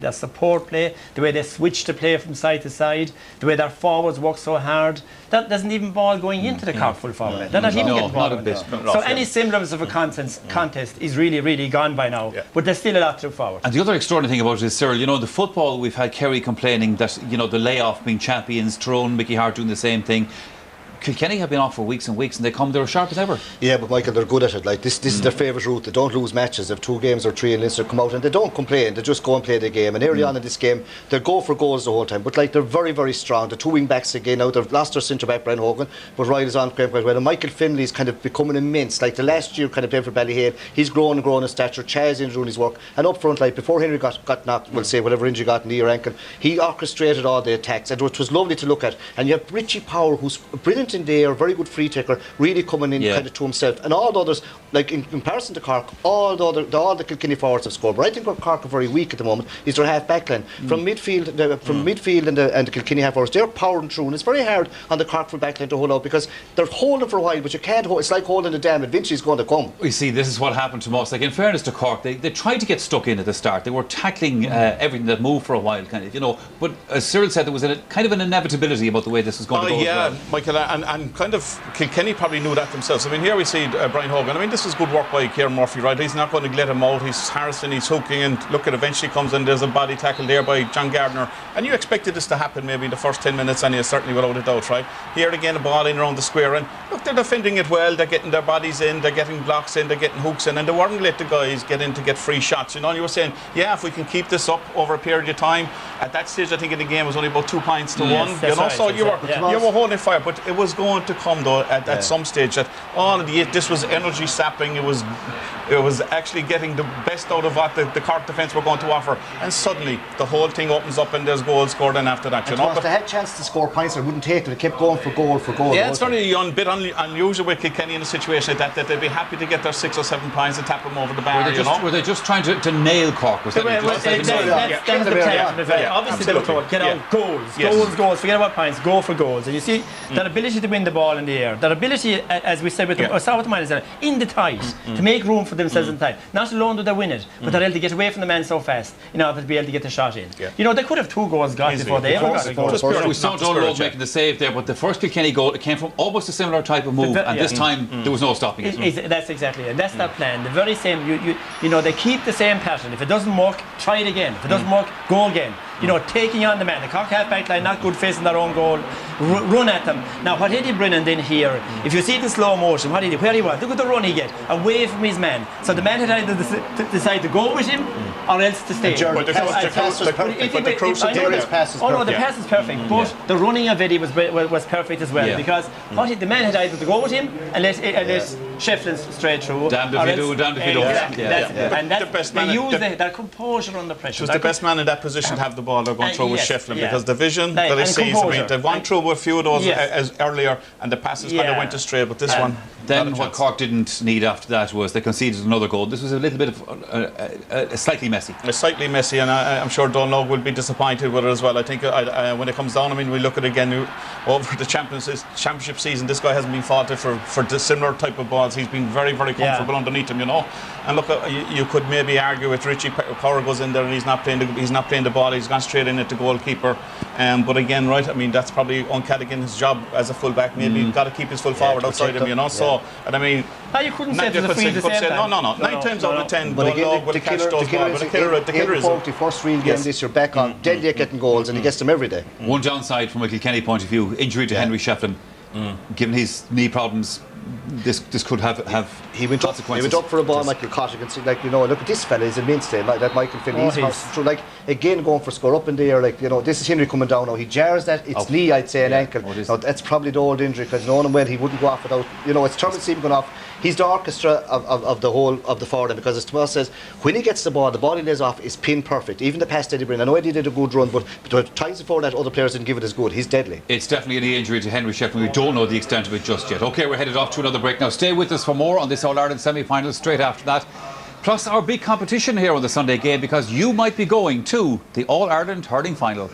their support play, the way they switch to play from side to side, the way their forwards work so hard. That doesn't even ball going into the Cork full forward. They're not even getting ball. So any semblance of a contest is really, really gone by now. Yeah. But there's still a lot to look forward. And the other extraordinary thing about it is, Cyril, you know, the football, we've had Kerry complaining that, you know, the layoff being champions, Tyrone, Mickey Hart doing the same thing. Kilkenny have been off for weeks and weeks, and they're as sharp as ever. Yeah, but Michael, they're good at it. Like this is their favourite route. They don't lose matches. They have 2 games or 3 in Leinster, come out and they don't complain. They just go and play the game. And early on in this game, they go for goals the whole time. But like they're very, very strong. The 2 wing backs again now. They've lost their centre back Brian Hogan, but Riley's on quite well. And Michael Finley's kind of becoming immense. Like the last year, kind of playing for Ballyhale, he's grown and grown in stature. Chaz in doing his work. And up front, like before Henry got knocked, we'll say whatever injury got in the ear ankle, he orchestrated all the attacks, and it was lovely to look at. And you have Richie Power, who's brilliant in the air, very good free taker, really coming in kind of to himself. And all the others, like in comparison to Cork, all the Kilkenny forwards have scored. But I think what Cork are very weak at the moment is their half back line. From midfield, midfield and the Kilkenny half forwards, they're powering through, and it's very hard on the Cork full back line to hold out because they're holding for a while, but you can't hold. It's like holding the dam. Eventually, it's going to come. You see, this is what happened to us. Like in fairness to Cork, they tried to get stuck in at the start. They were tackling everything that moved for a while, kind of, you know. But as Cyril said, there was kind of an inevitability about the way this was going to go. Yeah, as well. Michael, and kind of Kilkenny probably knew that themselves. I mean, here we see Brian Hogan. I mean, this is good work by Kieran Murphy, right? He's not going to let him out. He's harassing, he's hooking, and look, it eventually comes and there's a body tackle there by John Gardner. And you expected this to happen maybe in the first 10 minutes, and certainly without a doubt, right? Here again, a ball in around the square, and look, they're defending it well. They're getting their bodies in, they're getting blocks in, they're getting hooks in, and they weren't let the guys get in to get free shots. You know, you were saying, yeah, if we can keep this up over a period of time. At that stage, I think in the game it was only about 2 points to 1. You know, right, so you were holding fire, but it was going to come though at some stage that all of this was energy sapping. It was actually getting the best out of what the Cork defence were going to offer, and suddenly the whole thing opens up and there's goals scored. And after that, you know, if they had a chance to score points, they wouldn't take it. They kept going for goal for goal. Yeah, it's very bit unusual with Kilkenny in a situation like that they'd be happy to get their 6 or 7 points and tap them over the bar. Were they just trying to nail Cork? Was that obviously they were told, get out goals, forget about points, go for goals. And you see that ability to win the ball in the air, that ability, as we said with the South Miners, in the tight, to make room for themselves in the tight. Not alone do they win it, but they're able to get away from the man so fast, you know, to be able to get the shot in. You know, they could have 2 goals got before they ever got a goal. We saw Donald making the save there, but the first Kilkenny goal, it came from almost a similar type of move, and this time there was no stopping it. That's exactly it. That's their plan. The very same, you know, they keep the same pattern. If it doesn't work, try it again. If it doesn't work, go again. You know, taking on the man. The Cork half-back line, not good facing their own goal. Run at them. Now, what Eddie Brennan did here, if you see it in slow motion, what he did, where he was, look at the run he get, away from his man. So the man had either decide to go with him or else to stay. But the pass is perfect. But the pass is perfect. Oh no, the pass is perfect. But the running of Eddie was perfect as well, because the man had either to go with him and let Shefflin straight through. Damned if you do, damned if you don't. And they use that composure under pressure. She was the best man in that position to have the ball they're going through with Shefflin, because the vision that he sees, I mean, they've gone through with a few of those as earlier, and the passes kind of went astray, but this one. Then what Cork didn't need after that was they conceded another goal. This was a little bit of slightly messy. Slightly messy, and I'm sure Donald will be disappointed with it as well. I think when it comes down, I mean, we look at it again over the championship season. This guy hasn't been faulted for the similar type of balls. He's been very, very comfortable underneath him, you know. And look, you could maybe argue with Richie Power goes in there and he's not playing the ball. He's gone straight in at the goalkeeper. But again, right, I mean, that's probably on Cadigan's job as a full-back. Maybe he's got to keep his full forward outside him, you know. So, and I mean, you couldn't say to the free the same time. No. 9 times out of 10, but again, the killer is the first real game this year back on. Deadly at getting goals, and he gets them every day. One downside from a Kilkenny point of view, injury to Henry Shefflin. Given his knee problems, this could have consequences. He went up for a ball, Michael Cott. You can see, like, you know, look at this fella. He's a mainstay, like that Michael Finley. He's like again going for score up in the air. Like, you know, this is Henry coming down now. He jars that. It's knee, I'd say, an ankle. Now, that's probably the old injury, because knowing him well, he wouldn't go off without. You know, it's terrible to see him going off. He's the orchestra of the whole of the forward, because as Tomas says, when he gets the ball he lays off is pin perfect. Even the pass to Eddie Brennan, I know Eddie did a good run, but the times before that other players didn't give it as good. He's deadly. It's definitely a knee injury to Henry Shefflin. We don't know the extent of it just yet. Okay, we're headed off to another break now. Stay with us for more on this All-Ireland semi-final straight after that. Plus our big competition here on the Sunday game, because you might be going to the All-Ireland Hurling Final.